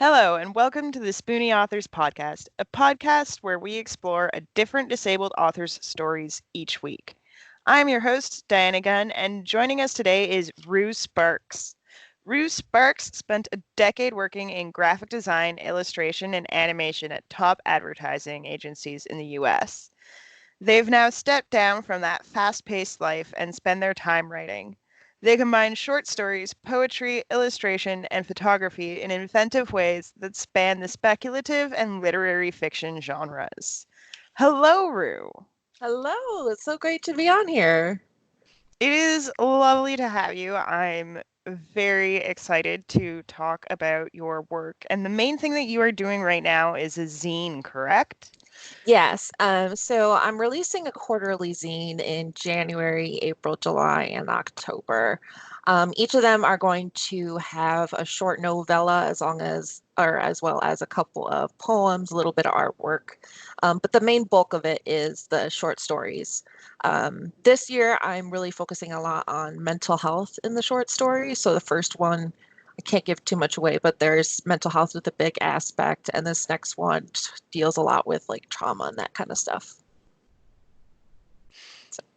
Hello, and welcome to the Spoonie Authors Podcast, a podcast where we explore a different disabled author's stories each week. I'm your host, Diana Gunn, and joining us today is Rue Sparks. Rue Sparks spent a decade working in graphic design, illustration, and animation at top advertising agencies in the US. They've now stepped down from that fast-paced life and spend their time writing. They combine short stories, poetry, illustration, and photography in inventive ways that span the speculative and literary fiction genres. Hello, Rue. Hello, it's so great to be on here. It is lovely to have you. I'm very excited to talk about your work. And the main thing that you are doing right now is a zine, correct? Yes, so I'm releasing a quarterly zine in January, April, July, and October. Each of them are going to have a short novella as well as a couple of poems, a little bit of artwork. But the main bulk of it is the short stories. This year, I'm really focusing a lot on mental health in the short stories. So the first one, I can't give too much away, but there's mental health with a big aspect, and this next one deals a lot with like trauma and that kind of stuff.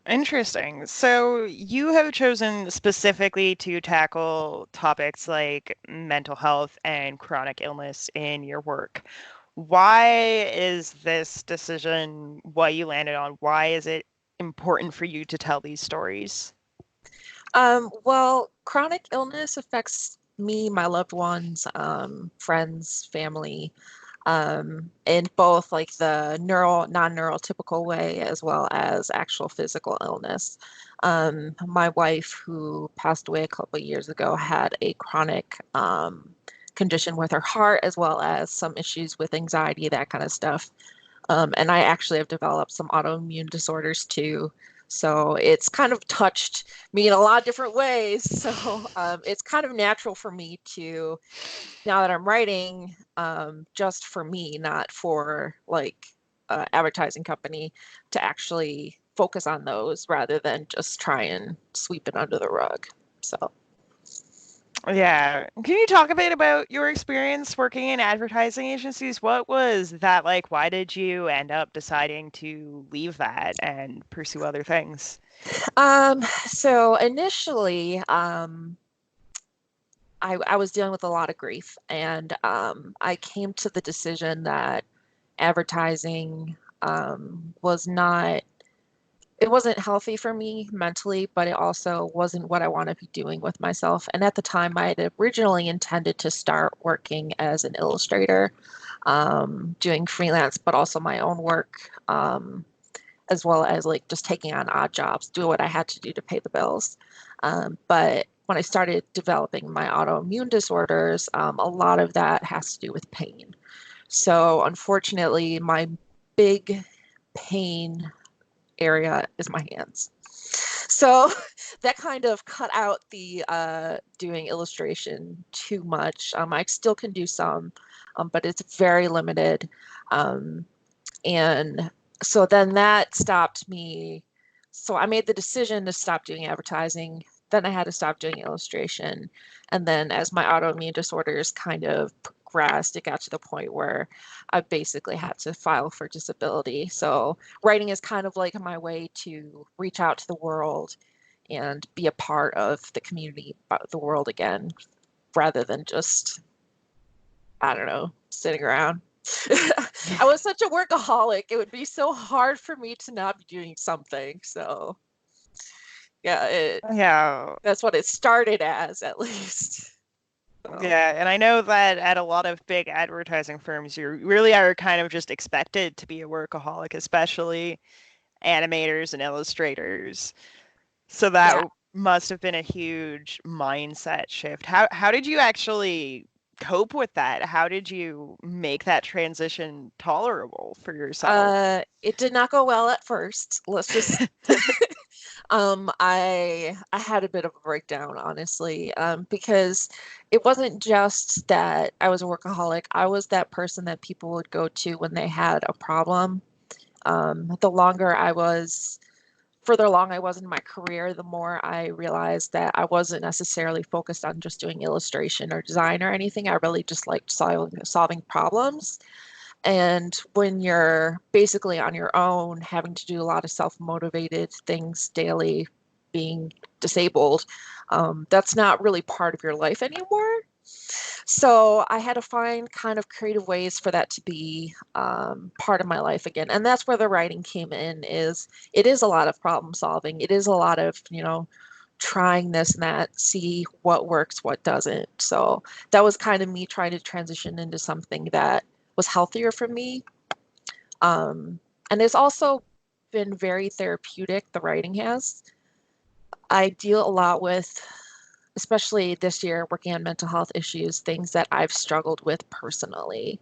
Interesting. So you have chosen specifically to tackle topics like mental health and chronic illness in your work. Why is this decision what you landed on? Why is it important for you to tell these stories? Well, chronic illness affects me, my loved ones, friends, family, in both like the non-neurotypical way as well as actual physical illness. My wife, who passed away a couple of years ago, had a chronic condition with her heart as well as some issues with anxiety, that kind of stuff. And I actually have developed some autoimmune disorders too. So it's kind of touched me in a lot of different ways. So it's kind of natural for me to, now that I'm writing, just for me, not for like advertising company, to actually focus on those rather than just try and sweep it under the rug. So. Yeah. Can you talk a bit about your experience working in advertising agencies? What was that like? Why did you end up deciding to leave that and pursue other things? So initially, I was dealing with a lot of grief, and I came to the decision that advertising was not, it wasn't healthy for me mentally, but it also wasn't what I want to be doing with myself. And at the time, I had originally intended to start working as an illustrator, doing freelance, but also my own work, as well as like just taking on odd jobs, do what I had to do to pay the bills. But when I started developing my autoimmune disorders, a lot of that has to do with pain. So unfortunately, my big pain area is my hands. So that kind of cut out the doing illustration too much. I still can do some, but it's very limited. Um, and so then that stopped me. So I made the decision to stop doing advertising. Then I had to stop doing illustration. And then as my autoimmune disorders kind of progressed, it got to the point where I basically had to file for disability. So writing is kind of like my way to reach out to the world and be a part of the community, the world again, rather than just, I don't know, sitting around. I was such a workaholic. It would be so hard for me to not be doing something. So, yeah, Yeah. that's what it started as, at least. So, Yeah, and I know that at a lot of big advertising firms, you really are kind of just expected to be a workaholic, especially animators and illustrators. So that yeah. must have been a huge mindset shift. How did you actually cope with that? How did you make that transition tolerable for yourself? It did not go well at first. Let's just I had a bit of a breakdown, honestly, because it wasn't just that I was a workaholic. I was that person that people would go to when they had a problem. The longer I was further along I was in my career, the more I realized that I wasn't necessarily focused on just doing illustration or design or anything. I really just liked solving problems. And when you're basically on your own, having to do a lot of self-motivated things daily, being disabled, that's not really part of your life anymore. So I had to find kind of creative ways for that to be part of my life again. And that's where the writing came in. It is a lot of problem solving. It is a lot of, trying this and that, see what works, what doesn't. So that was kind of me trying to transition into something that was healthier for me. And it's also been very therapeutic, the writing has. I deal a lot with, especially this year, working on mental health issues, things that I've struggled with personally.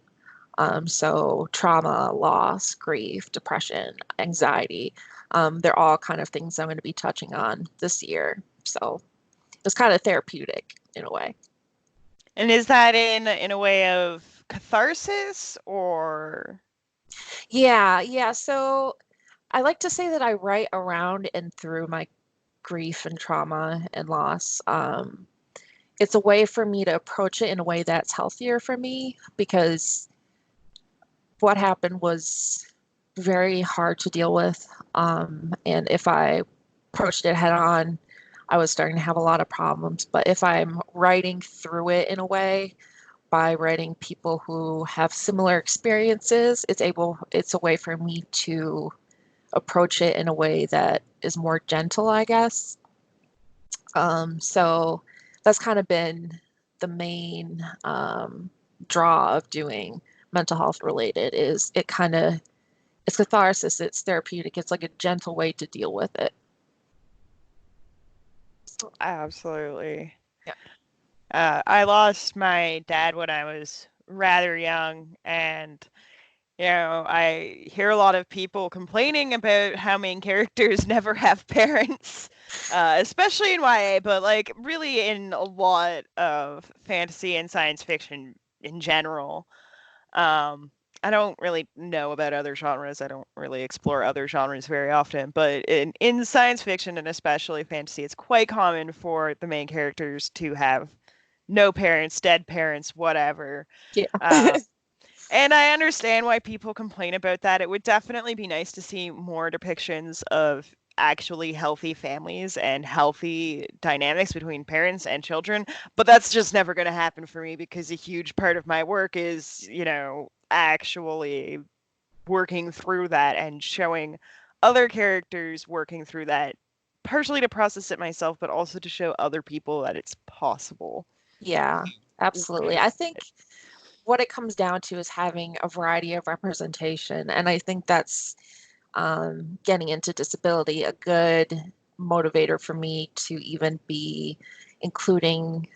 So trauma, loss, grief, depression, anxiety, they're all kind of things I'm going to be touching on this year. So it's kind of therapeutic in a way. And is that in a way of catharsis or? Yeah. So I like to say that I write around and through my grief and trauma and loss. It's a way for me to approach it in a way that's healthier for me, because what happened was very hard to deal with. And if I approached it head on, I was starting to have a lot of problems. But if I'm writing through it in a way, by writing people who have similar experiences, it's a way for me to approach it in a way that is more gentle, I guess. So that's kind of been the main draw of doing mental health related. It's catharsis, it's therapeutic, it's like a gentle way to deal with it. Absolutely. Yeah. I lost my dad when I was rather young, and I hear a lot of people complaining about how main characters never have parents, especially in YA, but like really in a lot of fantasy and science fiction in general. I don't really know about other genres. I don't really explore other genres very often, but in science fiction and especially fantasy, it's quite common for the main characters to have no parents, dead parents, whatever. Yeah. And I understand why people complain about that. It would definitely be nice to see more depictions of actually healthy families and healthy dynamics between parents and children, but that's just never going to happen for me because a huge part of my work is, actually working through that and showing other characters working through that, partially to process it myself, but also to show other people that it's possible. Yeah, absolutely. I think what it comes down to is having a variety of representation. And I think that's getting into disability a good motivator for me to even be including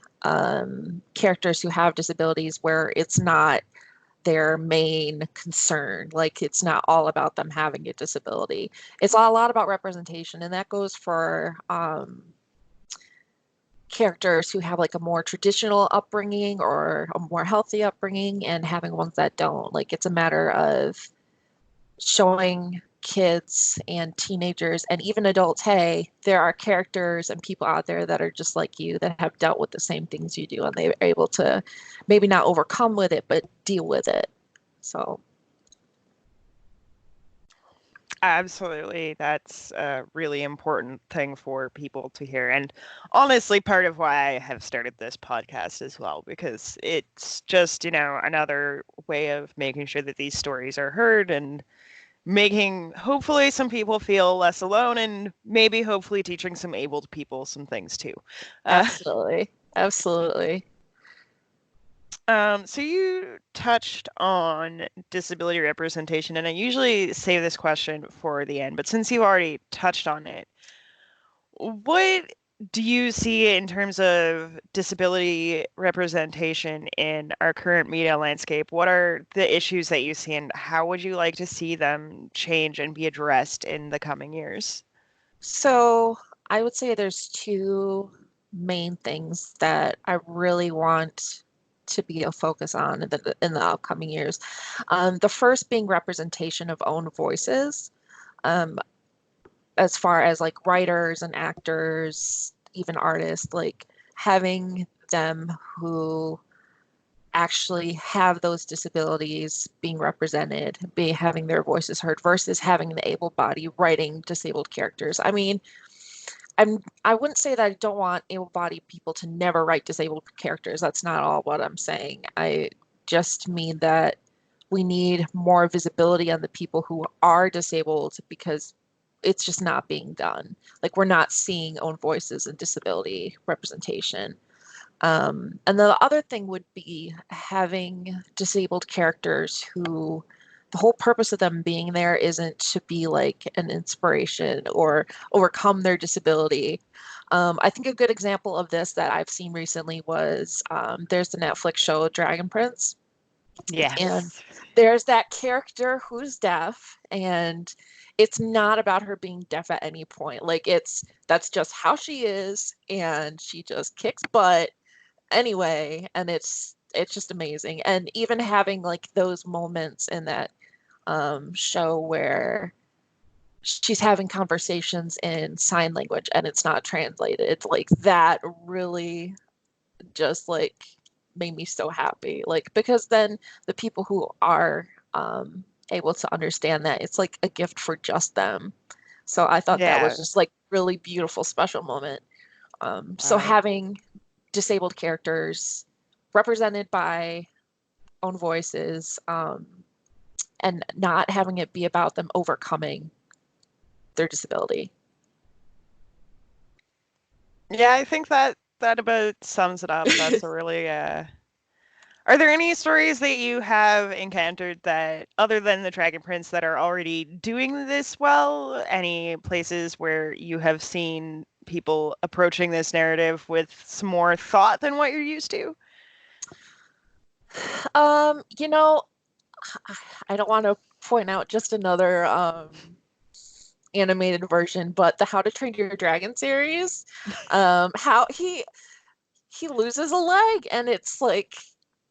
characters who have disabilities where it's not their main concern. Like it's not all about them having a disability. It's a lot about representation, and that goes for characters who have like a more traditional upbringing or a more healthy upbringing, and having ones that don't. Like it's a matter of showing kids and teenagers and even adults, hey, there are characters and people out there that are just like you, that have dealt with the same things you do, and they're able to maybe not overcome with it, but deal with it. So Absolutely. That's a really important thing for people to hear. And honestly, part of why I have started this podcast as well, because it's just, another way of making sure that these stories are heard and making hopefully some people feel less alone, and maybe hopefully teaching some abled people some things too. absolutely. So you touched on disability representation, and I usually save this question for the end, but since you already touched on it, what do you see in terms of disability representation in our current media landscape? What are the issues that you see, and how would you like to see them change and be addressed in the coming years? So I would say there's two main things that I really want to be a focus on in the upcoming years. The first being representation of own voices. Um, as far as like writers and actors, even artists, like having them who actually have those disabilities being represented, having their voices heard versus having the able body writing disabled characters. I mean, I wouldn't say that I don't want able-bodied people to never write disabled characters. That's not all what I'm saying. I just mean that we need more visibility on the people who are disabled because it's just not being done. Like we're not seeing own voices and disability representation. And the other thing would be having disabled characters who the whole purpose of them being there isn't to be like an inspiration or overcome their disability. I think a good example of this that I've seen recently was there's the Netflix show Dragon Prince. And Yes. there's that character who's deaf, and it's not about her being deaf at any point. Like that's just how she is, and she just kicks butt anyway, and it's just amazing. And even having like those moments in that show where she's having conversations in sign language and it's not translated, like that really just like made me so happy. Like because then the people who are able to understand that, it's like a gift for just them. So I thought that was Yeah. just like really beautiful, special moment. So Uh, having disabled characters represented by own voices, and not having it be about them overcoming their disability. yeah, I think that about sums it up. That's a really Are there any stories that you have encountered that, other than the Dragon Prince, that are already doing this well? Any places where you have seen people approaching this narrative with some more thought than what you're used to? You know, I don't want to point out just another animated version, but the How to Train Your Dragon series, how he loses a leg and it's like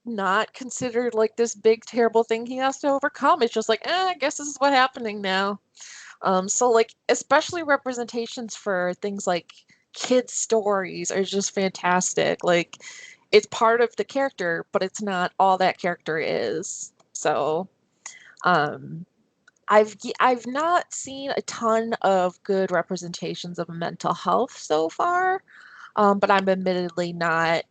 not considered like this big terrible thing he has to overcome. It's just like, I guess this is what's happening now. So like especially representations for things like kids stories are just fantastic. Like it's part of the character, but it's not all that character is. So um I've not seen a ton of good representations of mental health so far, but I'm admittedly not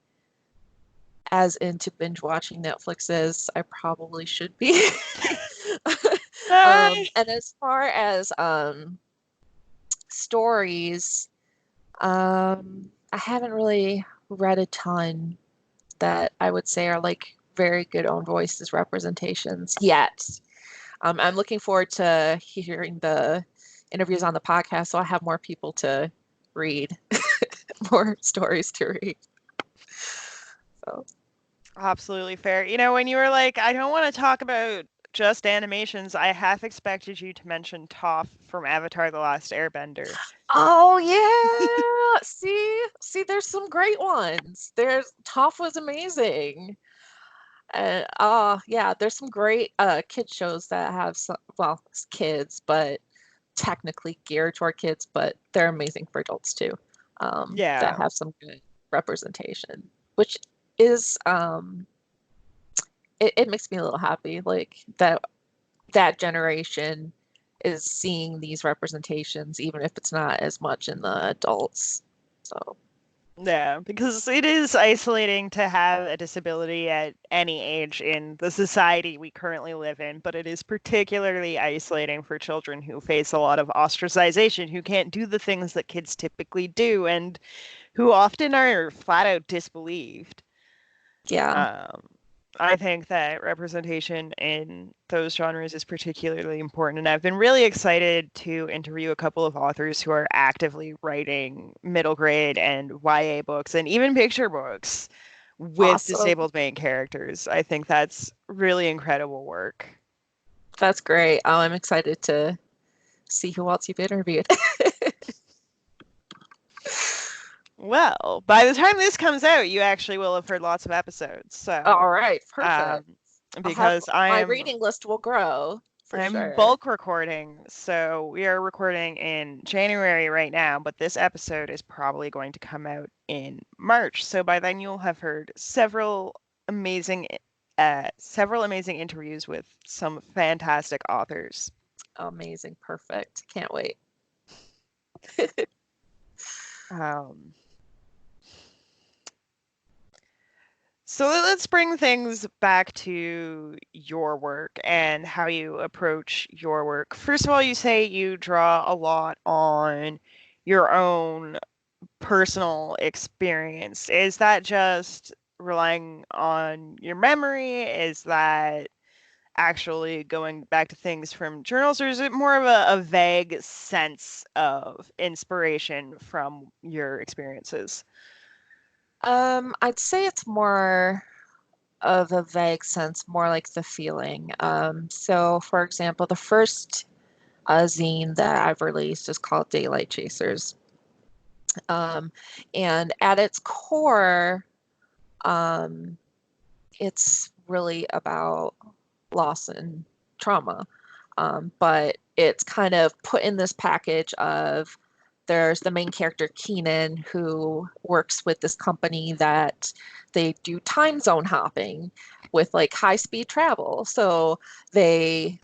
as into binge watching Netflix as I probably should be. Uh, And as far as stories, I haven't really read a ton that I would say are like very good own voices representations yet. I'm looking forward to hearing the interviews on the podcast so I have more people to read, more stories to read. So. Absolutely fair. You know, when you were like, I don't want to talk about just animations, I half expected you to mention Toph from Avatar: The Last Airbender. Oh yeah. See, there's some great ones. There's Toph was amazing. Yeah, there's some great kid shows that have some, well, it's kids, but technically geared toward kids, but they're amazing for adults too. That Yeah. have some good representation, which is it makes me a little happy, like that generation is seeing these representations, even if it's not as much in the adults. So Yeah, because it is isolating to have a disability at any age in the society we currently live in, but it is particularly isolating for children who face a lot of ostracization, who can't do the things that kids typically do, and who often are flat out disbelieved. yeah, Um, I think that representation in those genres is particularly important, and I've been really excited to interview a couple of authors who are actively writing middle grade and YA books and even picture books with awesome. disabled main characters. I think that's really incredible work. That's great. I'm excited to see who else you've interviewed. Well, by the time this comes out, you actually will have heard lots of episodes. So, All right, um, perfect. I'll have because I my am reading list will grow For I'm sure. bulk recording. So we are recording in January right now, but this episode is probably going to come out in March. So by then you'll have heard amazing several amazing interviews with some fantastic authors. Amazing. Perfect. Can't wait. Um, so let's bring things back to your work and how you approach your work. First of all, you say you draw a lot on your own personal experience. Is that just relying on your memory? Is that actually going back to things from journals, or is it more of a vague sense of inspiration from your experiences? I'd say it's more of a vague sense, more like the feeling. So for example, the first zine that I've released is called Daylight Chasers. Um, and at its core, um, it's really about loss and trauma. But it's kind of put in this package of there's the main character, Keenan, who works with this company that they do time zone hopping with like high speed travel. So they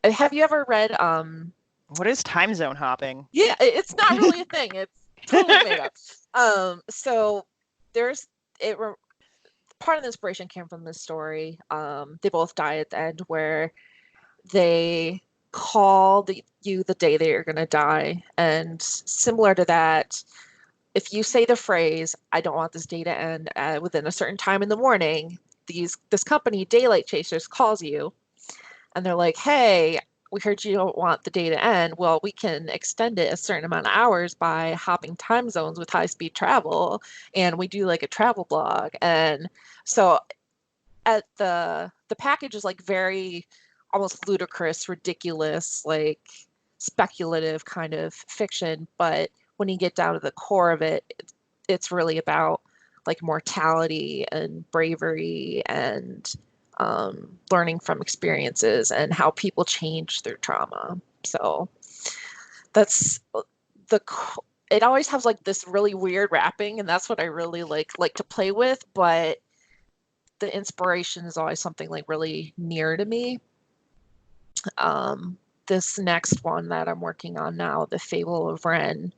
have you ever read What is time zone hopping? yeah, it's not really a thing. It's totally made up. So there's it part of the inspiration came from this story. They both die at the end where they call you the day that you're going to die. And similar to that, if you say the phrase, I don't want this day to end within a certain time in the morning, this company, Daylight Chasers, calls you and they're like, hey, we heard you don't want the day to end. Well, we can extend it a certain amount of hours by hopping time zones with high speed travel. And we do like a travel blog. And so at the package is like very almost ludicrous, ridiculous, like speculative kind of fiction. But when you get down to the core of it, it's really about like mortality and bravery and learning from experiences and how people change through trauma. So that's the it always has like this really weird wrapping, and that's what I really like to play with. But the inspiration is always something like really near to me. This next one that I'm working on now, The Fable of Wren,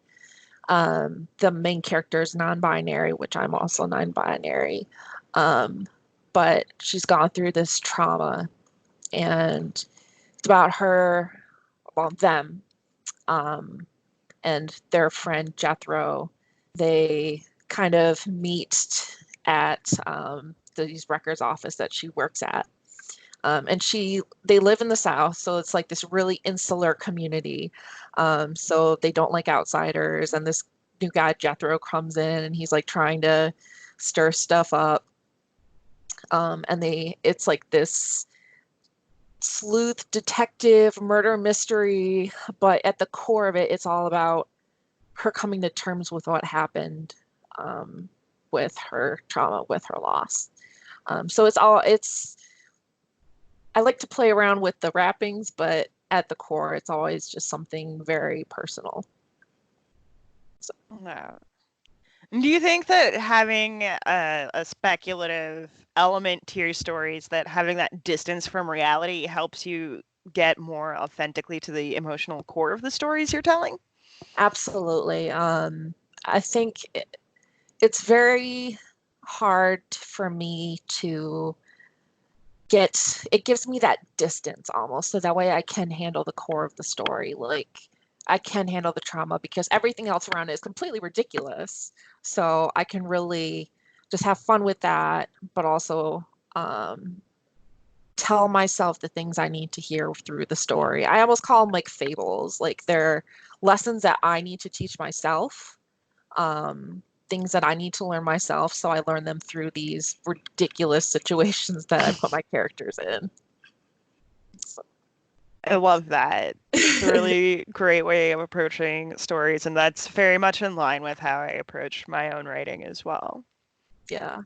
the main character is non-binary, which I'm also non-binary. But she's gone through this trauma, and it's about her, well, them, um, and their friend Jethro. They kind of meet at these records office that she works at. And they live in the South, so it's like this really insular community. So they don't like outsiders. And this new guy Jethro comes in, and he's like trying to stir stuff up. And it's like this sleuth detective murder mystery, but at the core of it, it's all about her coming to terms with what happened, with her trauma, with her loss. So it's I like to play around with the wrappings, but at the core, it's always just something very personal. So, No. Do you think that having a speculative element to your stories, that having that distance from reality helps you get more authentically to the emotional core of the stories you're telling? absolutely. I think it's very hard for me to it gives me that distance almost, so that way I can handle the core of the story. Like I can handle the trauma because everything else around it is completely ridiculous. So I can really just have fun with that, but also tell myself the things I need to hear through the story. I almost call them like fables. Like they're lessons that I need to teach myself, things that I need to learn myself. So I learn them through these ridiculous situations that I put my characters in. So. I love that. It's a really great way of approaching stories, and that's very much in line with how I approach my own writing as well. Yeah.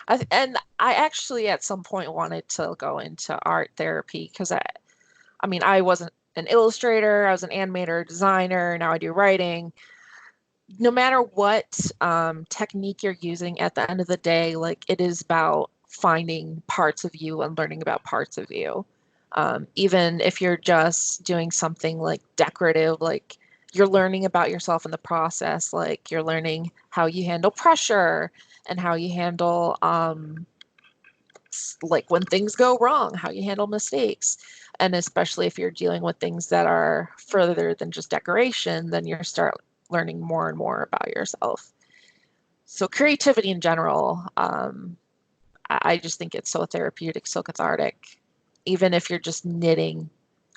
And I actually at some point wanted to go into art therapy because I mean, I wasn't an illustrator, I was an animator, designer, now I do writing. No matter what technique you're using, at the end of the day, like it is about finding parts of you and learning about parts of you. Even if you're just doing something like decorative, like you're learning about yourself in the process, like you're learning how you handle pressure and how you handle like when things go wrong, how you handle mistakes. And especially if you're dealing with things that are further than just decoration, then you start learning more and more about yourself. So creativity in general, I just think it's so therapeutic, so cathartic. Even if you're just knitting,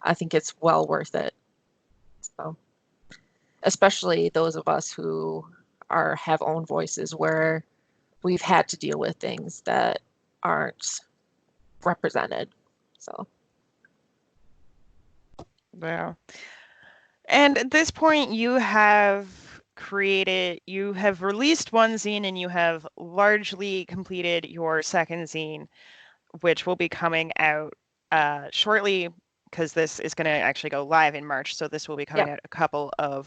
I think it's well worth it. So, especially those of us who have own voices where we've had to deal with things that aren't represented. So, Yeah. And at this point, you have released one zine and you have largely completed your second zine, which will be coming out shortly because this is going to actually go live in March. So this will be coming yeah. out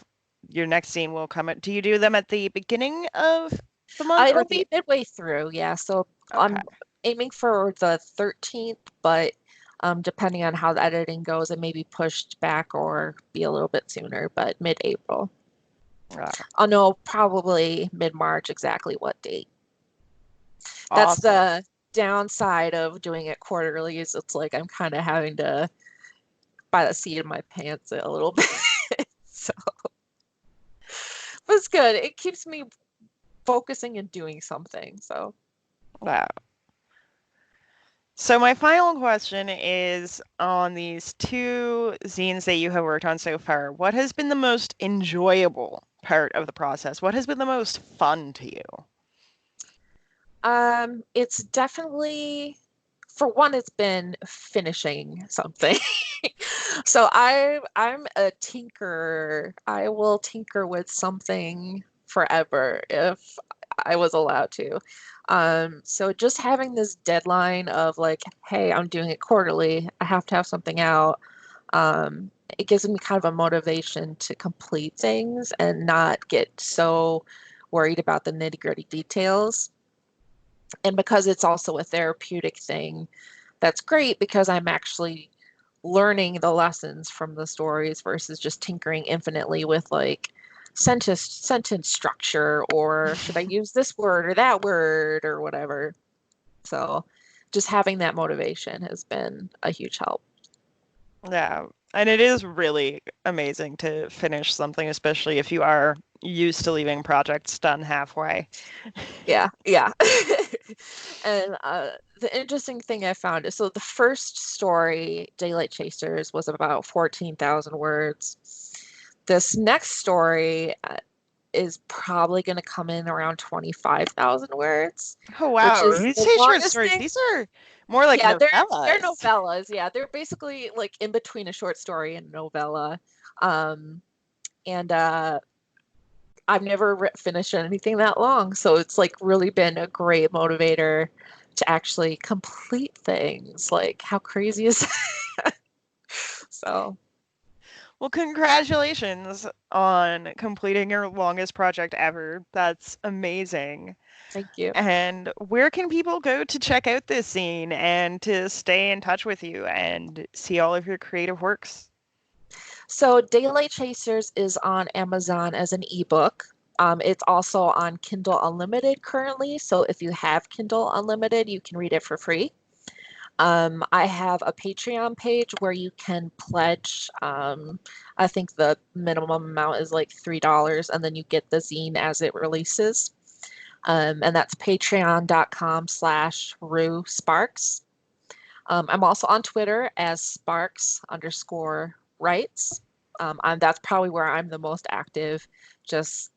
your next zine will come out. Do you do them at the beginning of the month or It'll be midway through, yeah. So Okay. I'm aiming for the 13th, but depending on how the editing goes, it may be pushed back or be a little bit sooner, but mid-April. I'll know probably mid-March exactly what date. That's Awesome. the downside of doing it quarterly, is it's like I'm kind of having to by the seat of my pants a little bit. So, but it's good. It keeps me focusing and doing something. So, Wow. So my final question is on these two zines that you have worked on so far. What has been the most enjoyable part of the process? What has been the most fun to you? it's definitely, for one, it's been finishing something. So I'm a tinkerer. I will tinker with something forever if I was allowed to. So just having this deadline of like, hey, I'm doing it quarterly, I have to have something out. It gives me kind of a motivation to complete things and not get so worried about the nitty-gritty details. And because it's also a therapeutic thing, that's great because I'm actually learning the lessons from the stories versus just tinkering infinitely with like sentence structure, or should I use this word or that word or whatever. So just having that motivation has been a huge help. Yeah, and it is really amazing to finish something, especially if you are used to leaving projects done halfway. Yeah. And the interesting thing I found is, so the first story, Daylight Chasers, was about 14,000 words. This next story is probably going to come in around 25,000 words, Oh, which wow. is These the say short longest stories. thing. These are more like Yeah, they're novellas. novellas. Yeah, they're basically like in between a short story and a novella. Um, and I've never finished anything that long, so it's like really been a great motivator to actually complete things. Like, how crazy is that? So, Well, congratulations on completing your longest project ever. That's amazing. thank you. And where can people go to check out this zine and to stay in touch with you and see all of your creative works? So, Daylight Chasers is on Amazon as an ebook. It's also on Kindle Unlimited currently. So, if you have Kindle Unlimited, you can read it for free. I have a Patreon page where you can pledge. I think the minimum amount is like $3, and then you get the zine as it releases. And that's patreon.com/Rue Sparks. I'm also on Twitter as Sparks_writes. That's probably where I'm the most active, just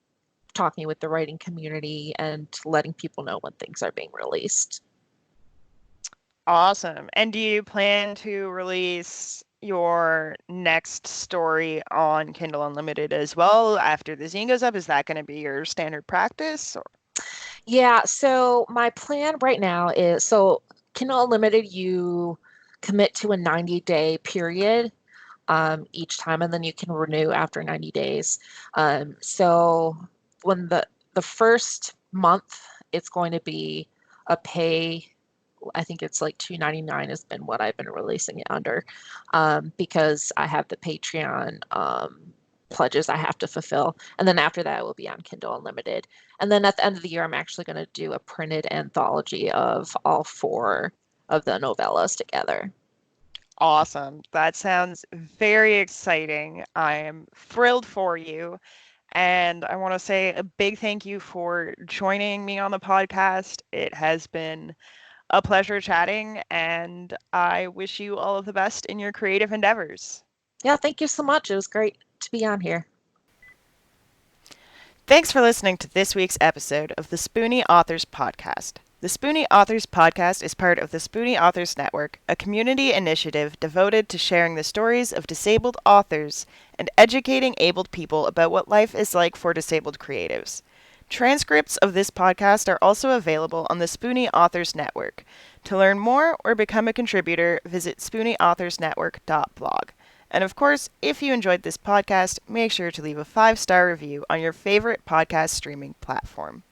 talking with the writing community and letting people know when things are being released. Awesome. And do you plan to release your next story on Kindle Unlimited as well after the zine goes up? Is that going to be your standard practice? Yeah, so my plan right now is, so Kindle Unlimited, you commit to a 90-day period. each time, and then you can renew after 90 days. So when the first month, it's going to be a pay. I think it's like $2.99 has been what I've been releasing it under, because I have the Patreon pledges I have to fulfill. And then after that, it will be on Kindle Unlimited. And then at the end of the year, I'm actually going to do a printed anthology of all 4 of the novellas together. Awesome. That sounds very exciting. I am thrilled for you. And I want to say a big thank you for joining me on the podcast. It has been a pleasure chatting, and I wish you all of the best in your creative endeavors. Yeah, thank you so much. It was great to be on here. Thanks for listening to this week's episode of the Spoonie Authors Podcast. The Spoonie Authors Podcast is part of the Spoonie Authors Network, a community initiative devoted to sharing the stories of disabled authors and educating abled people about what life is like for disabled creatives. Transcripts of this podcast are also available on the Spoonie Authors Network. To learn more or become a contributor, visit spoonieauthorsnetwork.blog. And of course, if you enjoyed this podcast, make sure to leave a 5-star review on your favorite podcast streaming platform.